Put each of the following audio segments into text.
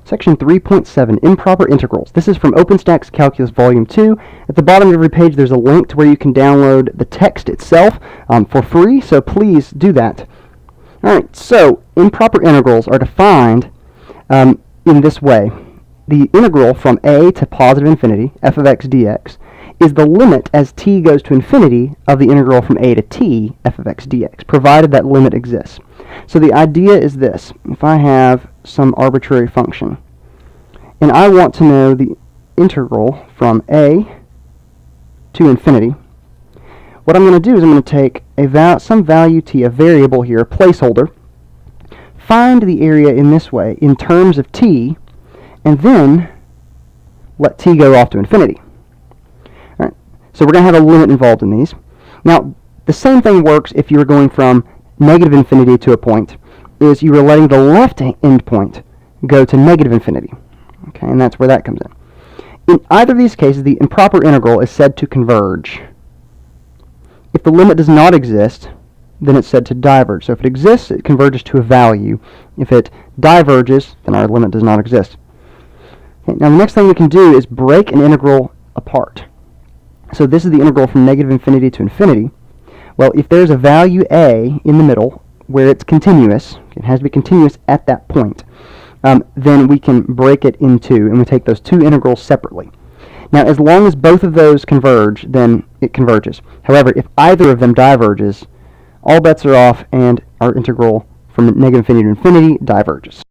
Section 3.7, Improper Integrals. This is from OpenStax Calculus Volume 2. At the bottom of every page there's a link to where you can download the text itself for free, so please do that. Alright, so improper integrals are defined in this way. The integral from a to positive infinity, f of x dx, is the limit as t goes to infinity of the integral from a to t, f of x dx, provided that limit exists. So the idea is this. If I have some arbitrary function, and I want to know the integral from a to infinity, what I'm going to do is I'm going to take some value t, a variable here, a placeholder, find the area in this way in terms of t, and then let t go off to infinity. All right. So we're going to have a limit involved in these. Now, the same thing works if you were going from negative infinity to a point, is you were letting the left end point go to negative infinity. Okay, and that's where that comes in. In either of these cases, the improper integral is said to converge. If the limit does not exist, then it's said to diverge. So if it exists, it converges to a value. If it diverges, then our limit does not exist. Okay, now the next thing we can do is break an integral apart. So this is the integral from negative infinity to infinity. Well, if there's a value a in the middle where it's continuous, it has to be continuous at that point, then we can break it in two, and we take those two integrals separately. Now, as long as both of those converge, then it converges. However, if either of them diverges, all bets are off, and our integral from negative infinity to infinity diverges.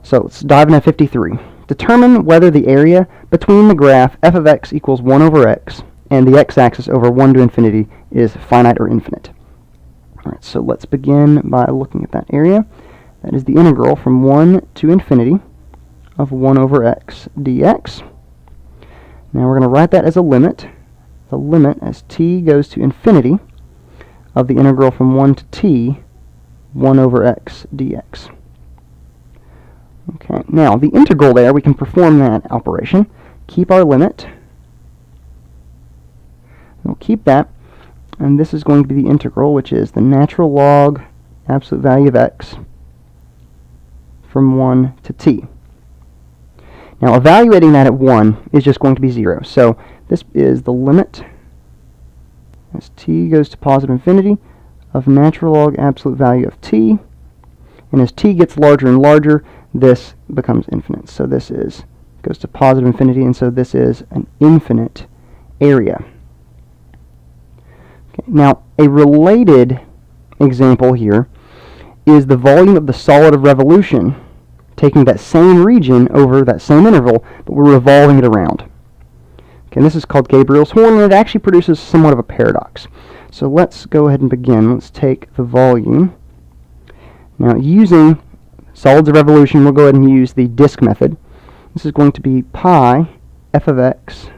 So let's dive into 53. Determine whether the area between the graph f of x equals 1 over x and the x-axis over 1 to infinity is finite or infinite. All right, so let's begin by looking at that area. That is the integral from 1 to infinity of 1 over x dx. Now we're going to write that as a limit. The limit as t goes to infinity of the integral from 1 to t, 1 over x dx. Okay, now the integral there, we can perform that operation. Keep our limit. We'll keep that, and this is going to be the integral, which is the natural log absolute value of x from 1 to t. Now evaluating that at 1 is just going to be 0. So this is the limit as t goes to positive infinity of natural log absolute value of t. And as t gets larger and larger, this becomes infinite. So this goes to positive infinity, and so this is an infinite area. Okay, now, a related example here is the volume of the solid of revolution, taking that same region over that same interval, but we're revolving it around. Okay, and this is called Gabriel's horn, and it actually produces somewhat of a paradox. So let's go ahead and begin. Let's take the volume. Now, using solids of revolution, we'll go ahead and use the disk method. This is going to be pi f of x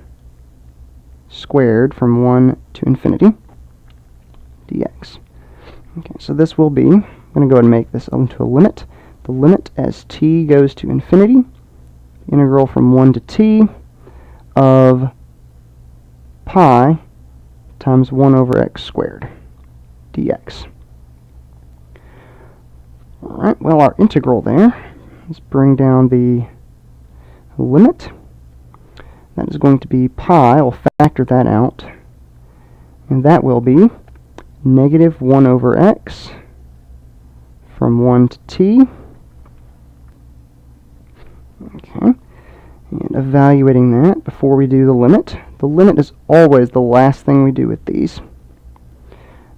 squared from 1 to infinity dx. Okay, so this will be, I'm going to go ahead and make this into a limit. The limit as t goes to infinity, integral from 1 to t of pi times 1 over x squared dx. Alright, well, our integral there, let's bring down the limit. That is going to be pi, I'll factor that out, and that will be negative 1 over x from 1 to t. Okay, and evaluating that before we do the limit is always the last thing we do with these.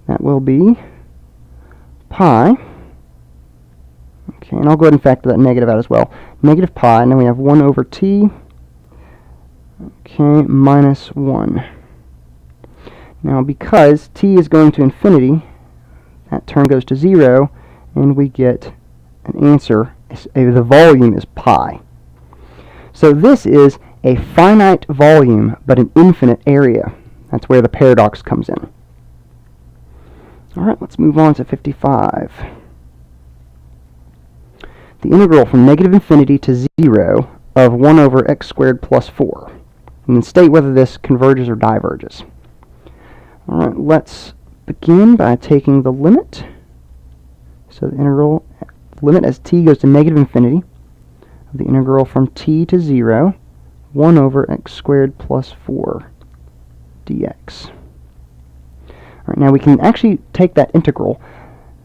That will be pi. Okay, and I'll go ahead and factor that negative out as well. Negative pi, and then we have 1 over t, okay, minus 1. Now, because t is going to infinity, that term goes to 0, and we get an answer. The volume is pi. So this is a finite volume, but an infinite area. That's where the paradox comes in. All right, let's move on to 55. The integral from negative infinity to 0 of 1 over x squared plus 4. And then state whether this converges or diverges. Alright, let's begin by taking the limit. So the integral limit as t goes to negative infinity of the integral from t to 0, 1 over x squared plus 4 dx. All right, now we can actually take that integral.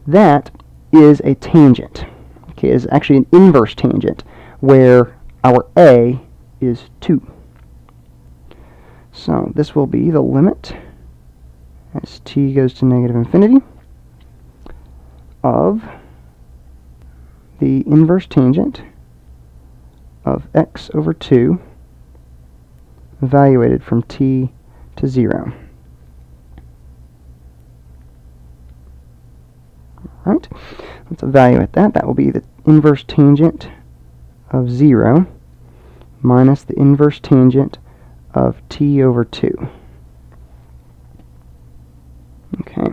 That is a tangent. Okay, it's actually an inverse tangent, where our a is 2. So this will be the limit as t goes to negative infinity of the inverse tangent of x over 2 evaluated from t to 0. Alright, let's evaluate that. That will be the inverse tangent of 0 minus the inverse tangent of t over 2. Okay,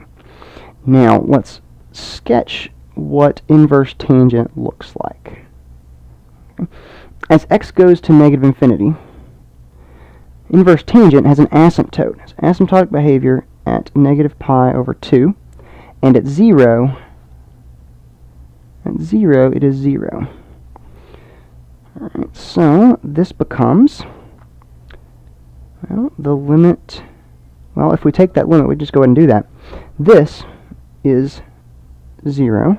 now let's sketch what inverse tangent looks like. Okay. As x goes to negative infinity, inverse tangent has an asymptote. It's asymptotic behavior at negative pi over 2, and at 0 it is 0. Alright, so this becomes, well, the limit, well, if we take that limit, we just go ahead and do that. This is 0.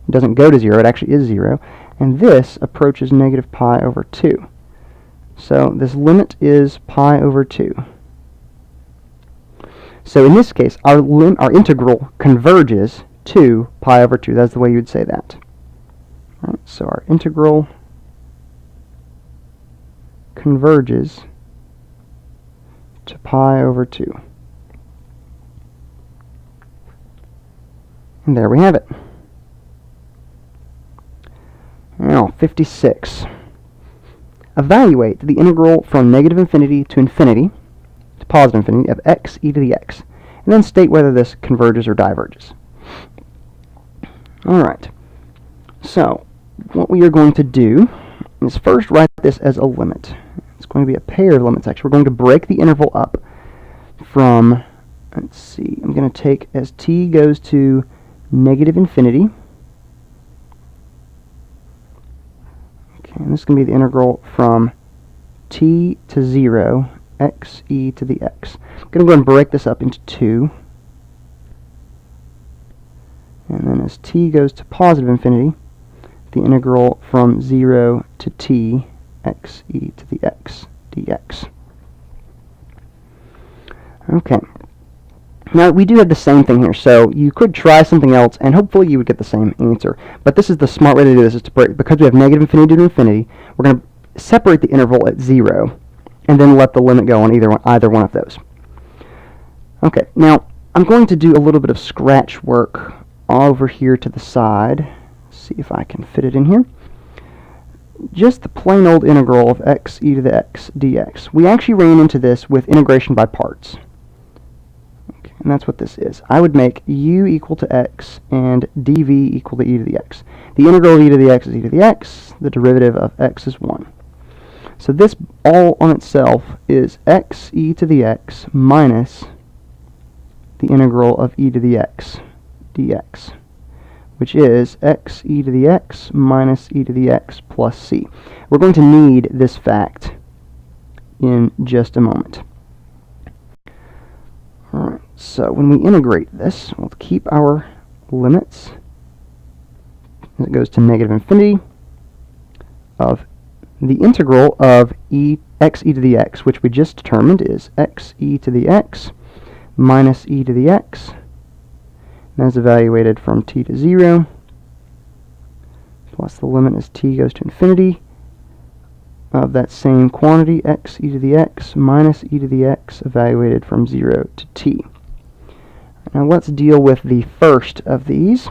It doesn't go to 0, it actually is 0. And this approaches negative pi over 2. So this limit is pi over 2. So in this case, our integral converges to pi over 2. That's the way you would say that. All right, so our integral converges to pi over 2. And there we have it. Now, 56. Evaluate the integral from negative infinity to positive infinity, of x e to the x, and then state whether this converges or diverges. Alright, so what we are going to do is first write this as a limit. It's going to be a pair of limits, actually. We're going to break the interval up from, let's see, I'm going to take as t goes to negative infinity. Okay, and this is going to be the integral from t to 0, x e to the x. I'm going to go ahead and break this up into 2. And then as t goes to positive infinity, the integral from 0 to t, x e to the x dx. Okay. Now, we do have the same thing here, so you could try something else, and hopefully you would get the same answer. But this is the smart way to do this, is to break, because we have negative infinity to infinity, we're going to separate the interval at 0, and then let the limit go on either one of those. Okay, now, I'm going to do a little bit of scratch work over here to the side. See if I can fit it in here. Just the plain old integral of x e to the x dx. We actually ran into this with integration by parts. Okay, and that's what this is. I would make u equal to x and dv equal to e to the x. The integral of e to the x is e to the x. The derivative of x is 1. So this all on itself is x e to the x minus the integral of e to the x dx, which is x e to the x minus e to the x plus c. We're going to need this fact in just a moment. Alright, so when we integrate this, we'll keep our limits as it goes to negative infinity of the integral of x e to the x, which we just determined is x e to the x minus e to the x, and that's evaluated from t to 0, plus the limit as t goes to infinity of that same quantity, x e to the x minus e to the x, evaluated from 0 to t. Now let's deal with the first of these,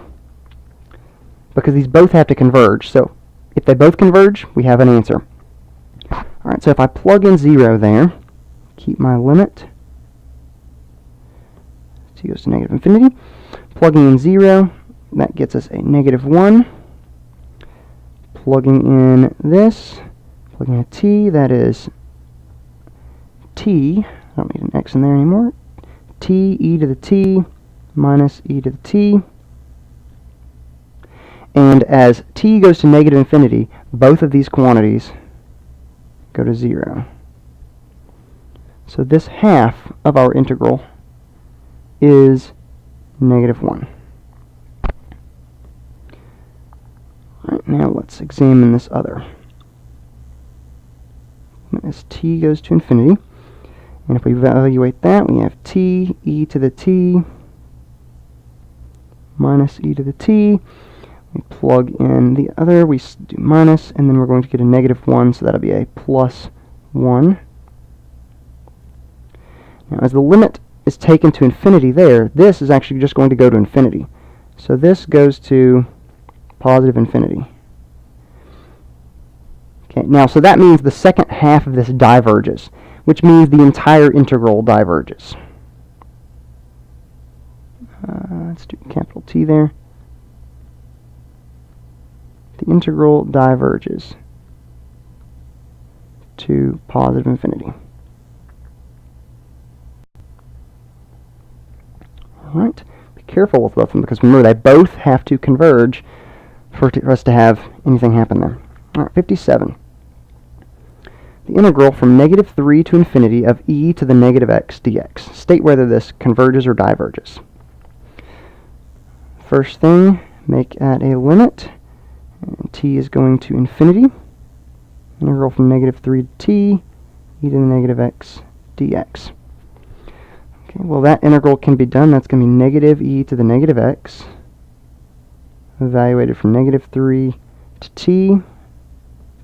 because these both have to converge. So if they both converge, we have an answer. Alright, so if I plug in 0 there, keep my limit, t goes to negative infinity, plugging in 0, that gets us a negative 1. Plugging in this, plugging in a t, that is t, I don't need an x in there anymore, t e to the t minus e to the t. And as t goes to negative infinity, both of these quantities go to 0. So this half of our integral is -1. Right, now let's examine this other. As t goes to infinity, and if we evaluate that, we have t e to the t minus e to the t. We plug in the other, we do minus, and then we're going to get a -1, so that'll be a +1. Now, as the limit is taken to infinity there, this is actually just going to go to infinity. So this goes to positive infinity. Okay, now, so that means the second half of this diverges, which means the entire integral diverges. Let's do capital T there. The integral diverges to positive infinity. Alright, be careful with both of them, because remember, they both have to converge for us to have anything happen there. Alright, 57. The integral from -3 to infinity of e to the -x dx. State whether this converges or diverges. First thing, make that a limit. And t is going to infinity. Integral from -3 to t, e to the -x dx. Okay, well, that integral can be done. That's going to be -e to the -x, evaluated from -3 to t.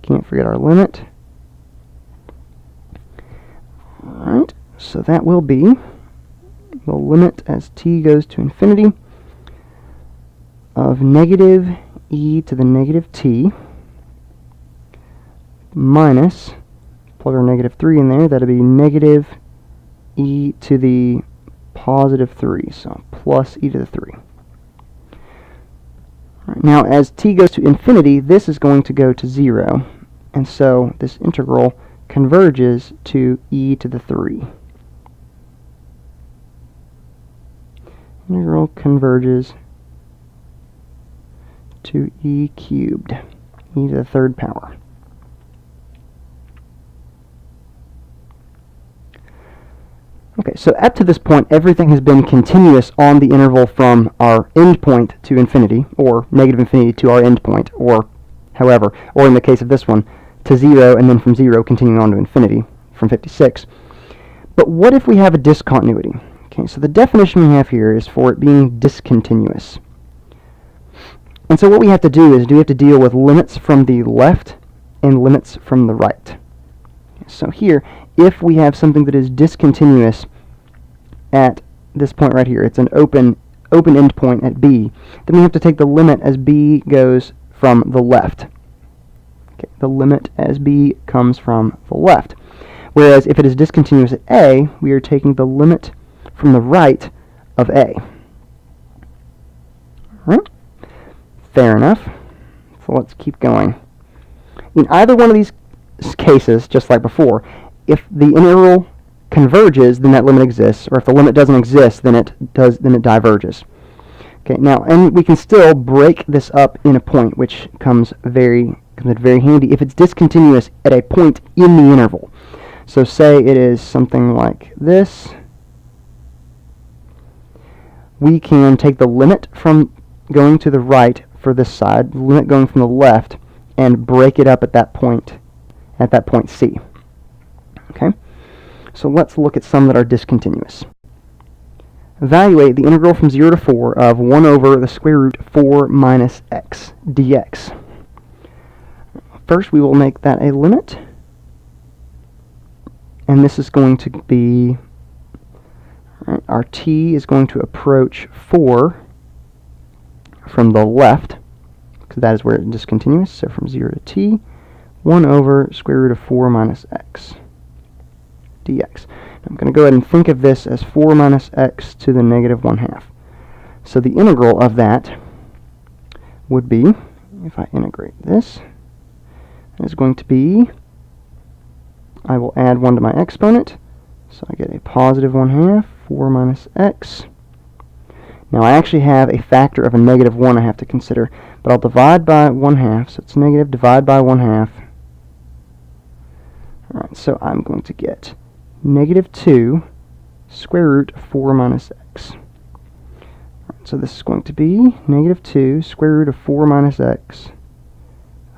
Can't forget our limit. Alright, so that will be the limit as t goes to infinity of -e to the -t minus, plug our -3 in there, that'll be -e to the +3, so plus e to the 3. Right, now, as t goes to infinity, this is going to go to 0, and so this integral converges to e to the 3. Integral converges to e cubed, e to the 3rd power. Okay, so up to this point, everything has been continuous on the interval from our endpoint to infinity, or negative infinity to our endpoint, or however, or in the case of this one, to 0, and then from 0 continuing on to infinity from 56. But what if we have a discontinuity? Okay, so the definition we have here is for it being discontinuous. And so what we have to do is we have to deal with limits from the left and limits from the right. So here, if we have something that is discontinuous at this point right here, it's an open endpoint at b, then we have to take the limit as b goes from the left. Okay, the limit as b comes from the left. Whereas if it is discontinuous at a, we are taking the limit from the right of a. Alright, fair enough. So let's keep going. In either one of these cases, just like before, if the integral converges, then that limit exists, or if the limit doesn't exist, then it diverges. Okay, now, and we can still break this up in a point, which comes very handy if it's discontinuous at a point in the interval. So say it is something like this. We can take the limit from going to the right for this side, the limit going from the left, and break it up at that point C. Okay? So let's look at some that are discontinuous. Evaluate the integral from 0 to 4 of 1 over the square root 4 minus x dx. First, we will make that a limit. And this is going to be, right, our t is going to approach 4 from the left, because that is where it is discontinuous. So from 0 to t, 1 over square root of 4 minus x dx. I'm going to go ahead and think of this as 4 minus x to the -1/2. So the integral of that would be, if I integrate this, is going to be, I will add 1 to my exponent, so I get a +1/2, 4 minus x. Now I actually have a factor of a -1 I have to consider, but I'll divide by 1/2, so it's negative, divide by 1/2. Alright, so I'm going to get negative 2 square root of 4 minus x. Alright, so this is going to be negative 2 square root of 4 minus x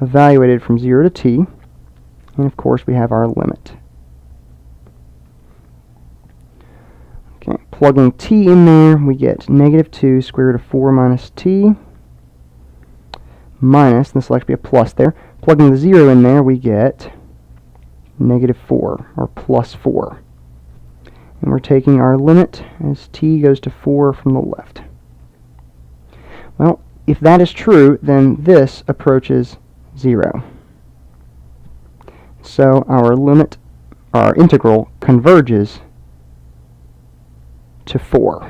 evaluated from 0 to t, and of course we have our limit. Okay, plugging t in there, we get negative 2 square root of 4 minus t minus, this will actually be a plus there, plugging the 0 in there, we get negative 4, or plus 4. And we're taking our limit as t goes to 4 from the left. Well, if that is true, then this approaches 0. So our limit, our integral, converges to 4.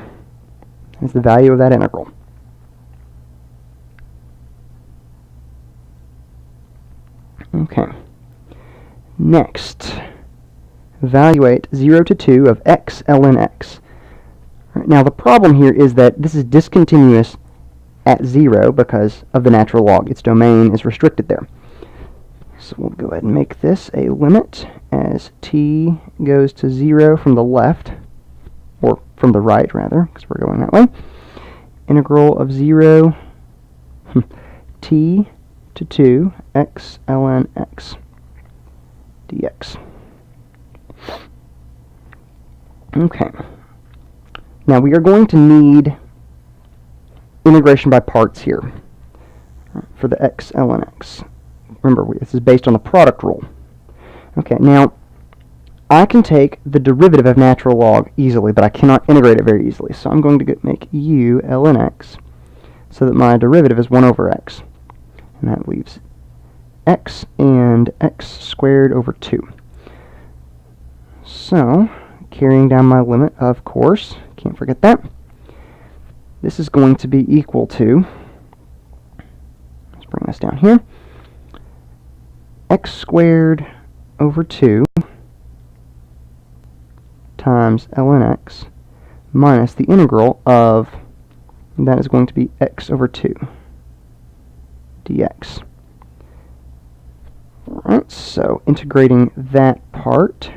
That's the value of that integral. Okay. Next, evaluate 0 to 2 of x ln x. Right, now the problem here is that this is discontinuous at 0 because of the natural log. Its domain is restricted there. So we'll go ahead and make this a limit as t goes to 0 from the left, or from the right rather, because we're going that way. Integral of 0 t to 2 x ln x dx. Okay. Now we are going to need integration by parts here for the x ln x. Remember, this is based on the product rule. Okay, now I can take the derivative of natural log easily, but I cannot integrate it very easily. So I'm going to make u ln x so that my derivative is 1 over x. And that leaves x and x squared over 2. So, carrying down my limit, of course, can't forget that. This is going to be equal to, let's bring this down here, x squared over 2 times ln x minus the integral of, that is going to be x over 2 dx. Alright, so integrating that part,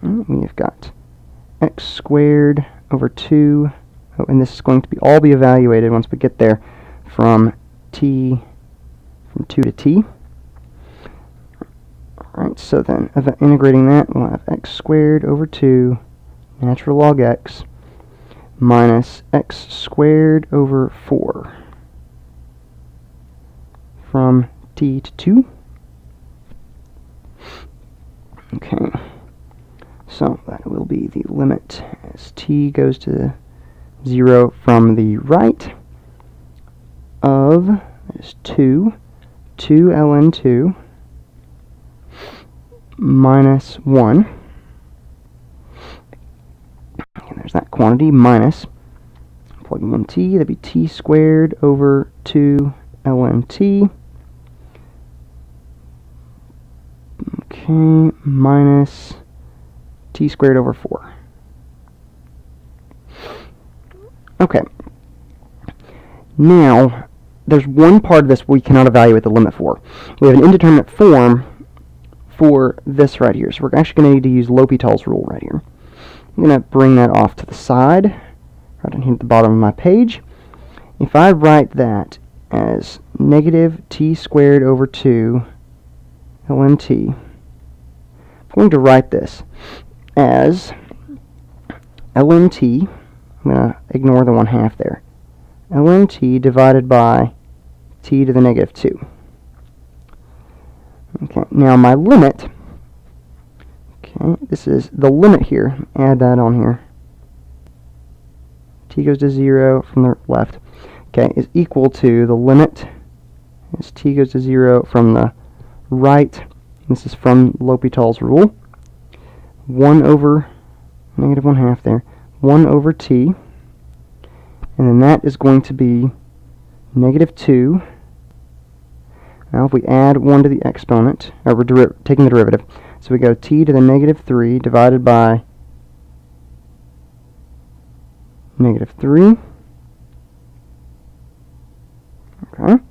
we've got x squared over 2, and this is going to all be evaluated once we get there from 2 to t. Alright, so then integrating that, we'll have x squared over 2 natural log x minus x squared over 4 from t to 2. Okay, so that will be the limit as t goes to 0 from the right of is 2 ln 2 minus 1. And there's that quantity minus, plugging in t, that'd be t squared over 2 ln t. Okay, minus t squared over 4. Okay. Now, there's one part of this we cannot evaluate the limit for. We have an indeterminate form for this right here. So we're actually going to need to use L'Hopital's rule right here. I'm going to bring that off to the side, right down here at the bottom of my page. If I write that as negative t squared over 2 ln t, I'm going to write this as ln t, I'm going to ignore the 1/2 there, ln t divided by t to the negative 2. Okay, now my limit, okay, this is the limit here, add that on here, t goes to 0 from the left, okay, is equal to the limit as t goes to 0 from the right, this is from L'Hopital's rule, 1 over, negative 1/2 there, 1 over t, and then that is going to be negative 2. Now if we add 1 to the exponent, or we're taking the derivative, so we go t to the negative 3 divided by negative 3. Okay,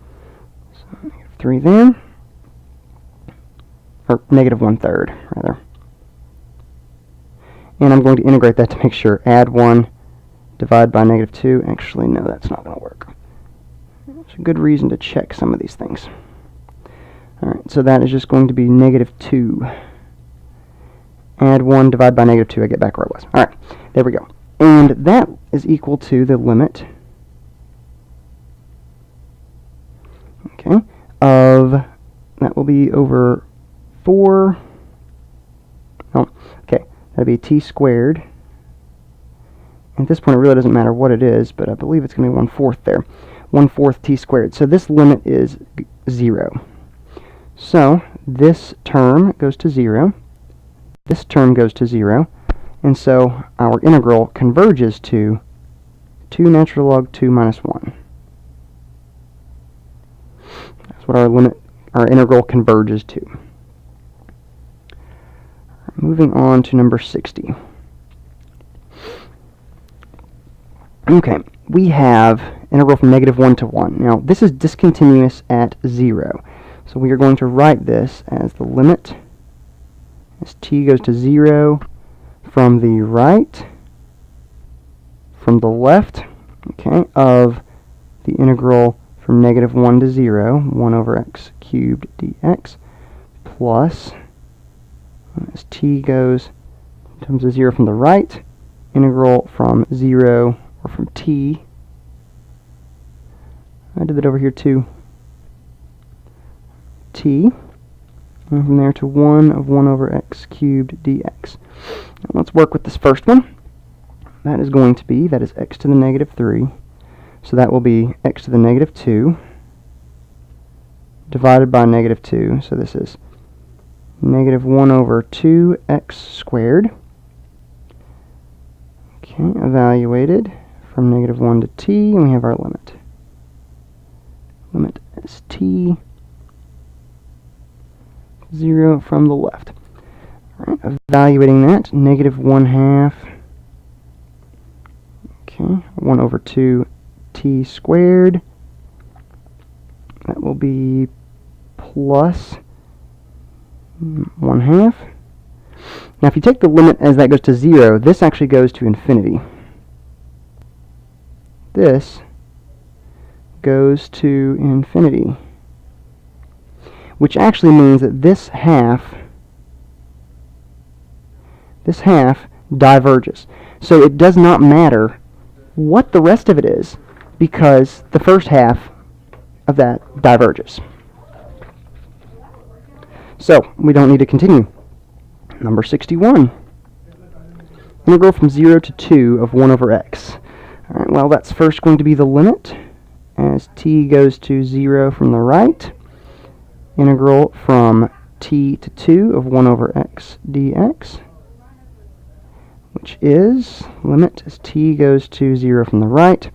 so negative 3 there, or negative 1/3, rather. And I'm going to integrate that to make sure. Add 1, divide by negative 2. Actually, no, that's not going to work. There's a good reason to check some of these things. Alright, so that is just going to be negative 2. Add 1, divide by negative 2. I get back where I was. Alright, there we go. And that is equal to the limit, okay, of, that will be over 4, oh, okay, that'll be t squared. And at this point it really doesn't matter what it is, but I believe it's going to be 1/4 there. 1/4 t squared. So this limit is 0. So this term goes to 0. This term goes to 0. And so our integral converges to 2 natural log 2 minus 1. That's what our integral converges to. Moving on to number 60. Okay, we have integral from negative 1 to 1. Now, this is discontinuous at 0. So we are going to write this as the limit as t goes to 0 from the right, from the left, okay, of the integral from negative 1 to 0, 1 over x cubed dx, plus, as t goes in terms of 0 from the right, integral from 0, or from t, I did that over here too, t, and from there to 1 of 1 over x cubed dx. Now let's work with this first one. That is going to be, that is x to the negative 3, so that will be x to the negative 2 divided by negative 2, so this is negative 1 over 2x squared, okay, evaluated from negative 1 to t, and we have our limit. Limit is t, 0 from the left. Alright, evaluating that, negative 1/2, okay, 1 over 2 t squared, that will be plus 1/2. Now if you take the limit as that goes to 0, this actually goes to infinity. This goes to infinity, which actually means that this half diverges. So it does not matter what the rest of it is, because the first half of that diverges. So we don't need to continue. Number 61. Integral from 0 to 2 of 1 over x. Alright, well, that's first going to be the limit as t goes to 0 from the right. Integral from t to 2 of 1 over x dx, which is, limit as t goes to 0 from the right,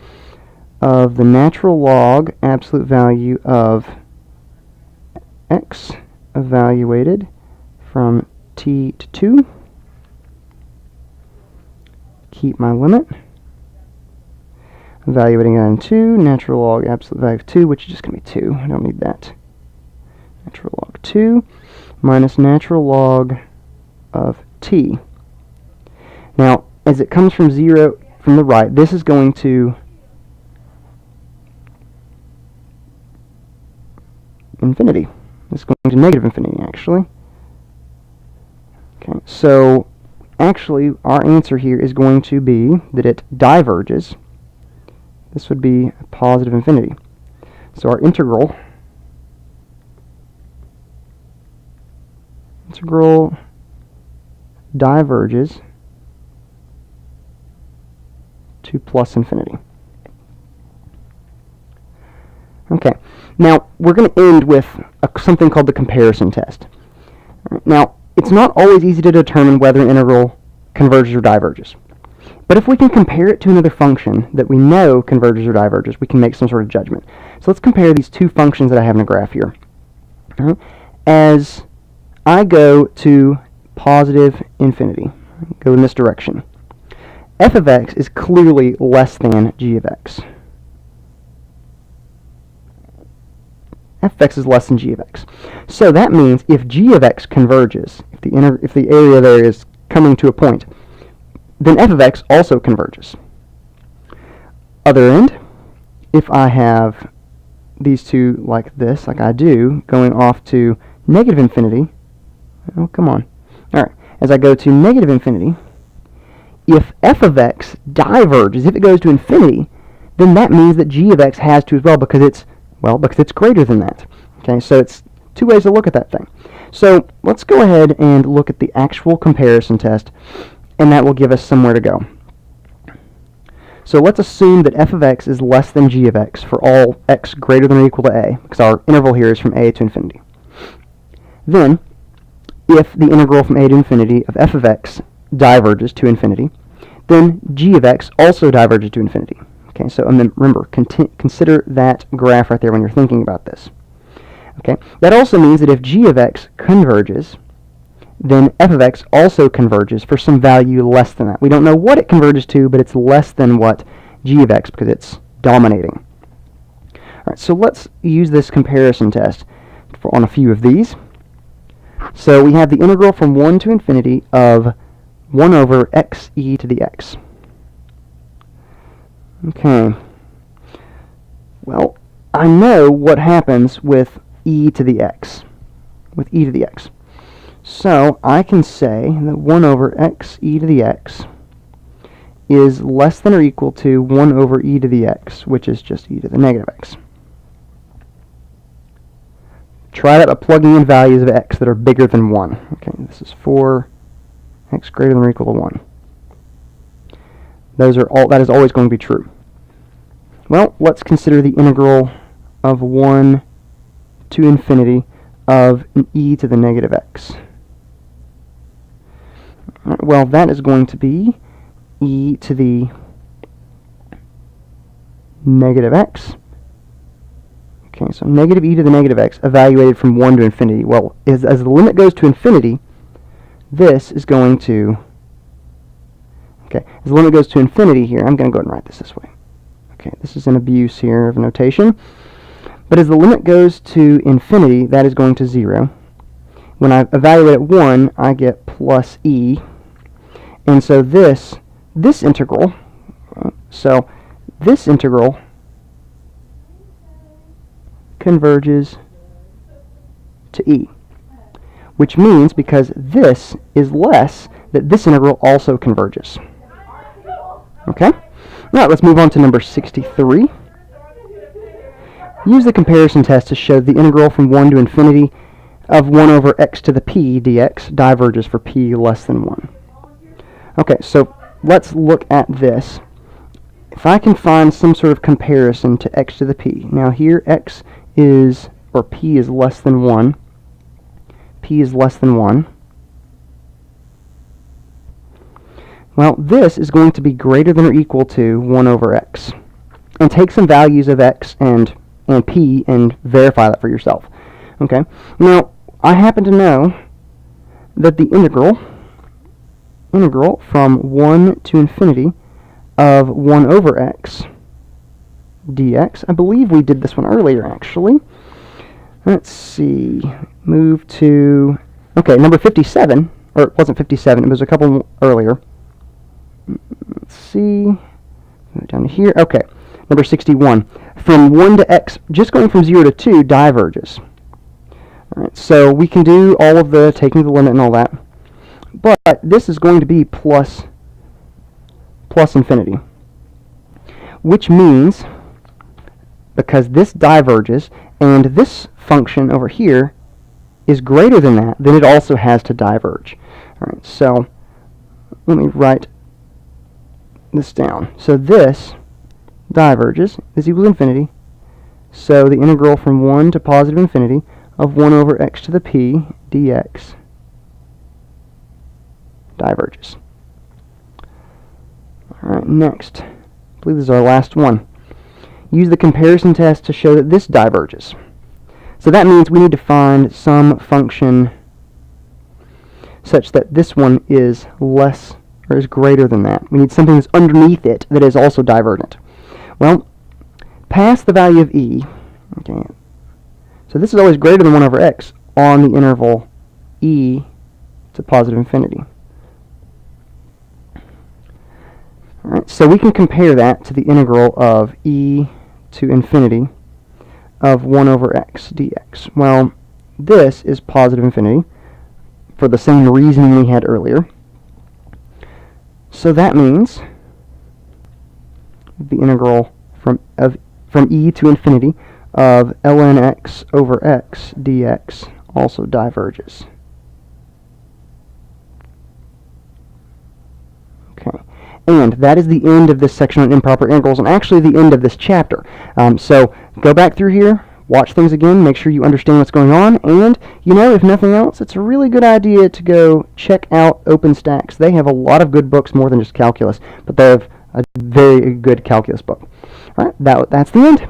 of the natural log absolute value of x evaluated from t to 2. Keep my limit. Evaluating it on 2, natural log absolute value of 2, which is just going to be 2. I don't need that. Natural log 2 minus natural log of t. Now, as it comes from 0 from the right, this is going to infinity. This is going to negative infinity, actually. Okay, so actually our answer here is going to be that it diverges. This would be positive infinity. So our integral diverges to plus infinity. Okay, now we're going to end with something called the comparison test. Right, now, it's not always easy to determine whether an integral converges or diverges. But if we can compare it to another function that we know converges or diverges, we can make some sort of judgment. So let's compare these two functions that I have in a graph here. Right. As I go to positive infinity, go in this direction, f of x is clearly less than g of x. F of x is less than g of x. So that means if g of x converges, if the area there is coming to a point, then f of x also converges. Other end, if I have these two like this, like I do, going off to negative infinity, oh, come on. All right, as I go to negative infinity, if f of x diverges, if it goes to infinity, then that means that g of x has to as well, because it's greater than that. Okay, so it's two ways to look at that thing. So let's go ahead and look at the actual comparison test, and that will give us somewhere to go. So let's assume that f of x is less than g of x for all x greater than or equal to a, because our interval here is from a to infinity. Then, if the integral from a to infinity of f of x diverges to infinity, then g of x also diverges to infinity. Okay, so and then remember, consider that graph right there when you're thinking about this. Okay, that also means that if g of x converges, then f of x also converges for some value less than that. We don't know what it converges to, but it's less than what g of x, because it's dominating. All right, so let's use this comparison test on a few of these. So we have the integral from 1 to infinity of 1 over x e to the x. Okay. Well, I know what happens with e to the x. So I can say that 1 over x e to the x is less than or equal to 1 over e to the x, which is just e to the negative x. Try that by plugging in values of x that are bigger than 1. Okay, this is 4, x greater than or equal to 1. That is always going to be true. Well, let's consider the integral of 1 to infinity of e to the negative x. Well, that is going to be e to the negative x. Okay, so negative e to the negative x evaluated from 1 to infinity. Well, as the limit goes to infinity, this is going to... Okay, as the limit goes to infinity here, I'm going to go ahead and write this way. Okay, this is an abuse here of notation. But as the limit goes to infinity, that is going to 0. When I evaluate at 1, I get plus e. And so this integral, converges to e, which means because this is less, that this integral also converges. Okay? Now let's move on to number 63. Use the comparison test to show the integral from 1 to infinity of 1 over x to the p dx diverges for p less than 1. Okay, so let's look at this. If I can find some sort of comparison to x to the p. Now here x is, or p is less than 1. P is less than 1. Well, this is going to be greater than or equal to 1 over x. And take some values of x and p and verify that for yourself. Okay? Now, I happen to know that the integral from 1 to infinity of 1 over x dx, I believe we did this one earlier, actually. Let's see. Move to... Okay, number 57. Or it wasn't 57. It was a couple earlier. Let's see. Move down to here. Okay. Number 61. From 1 to x, just going from 0 to 2, diverges. Alright, so we can do all of the taking the limit and all that. But this is going to be plus infinity. Which means, because this diverges, and this function over here is greater than that, then it also has to diverge. Alright, so let me write this down. So this diverges, this equals infinity, so the integral from 1 to positive infinity of 1 over x to the p dx diverges. Alright, next. I believe this is our last one. Use the comparison test to show that this diverges. So that means we need to find some function such that this one is less or is greater than that. We need something that's underneath it that is also divergent. Well, past the value of e, okay, so this is always greater than 1 over x on the interval e to positive infinity. Alright, so we can compare that to the integral of e to infinity of 1 over x dx. Well, this is positive infinity for the same reason we had earlier. So that means the integral from e to infinity of ln x over x dx also diverges. Okay. And that is the end of this section on improper integrals, and actually the end of this chapter. So go back through here, watch things again, make sure you understand what's going on, and, you know, if nothing else, it's a really good idea to go check out OpenStax. They have a lot of good books, more than just calculus, but they have a very good calculus book. All right, that's the end.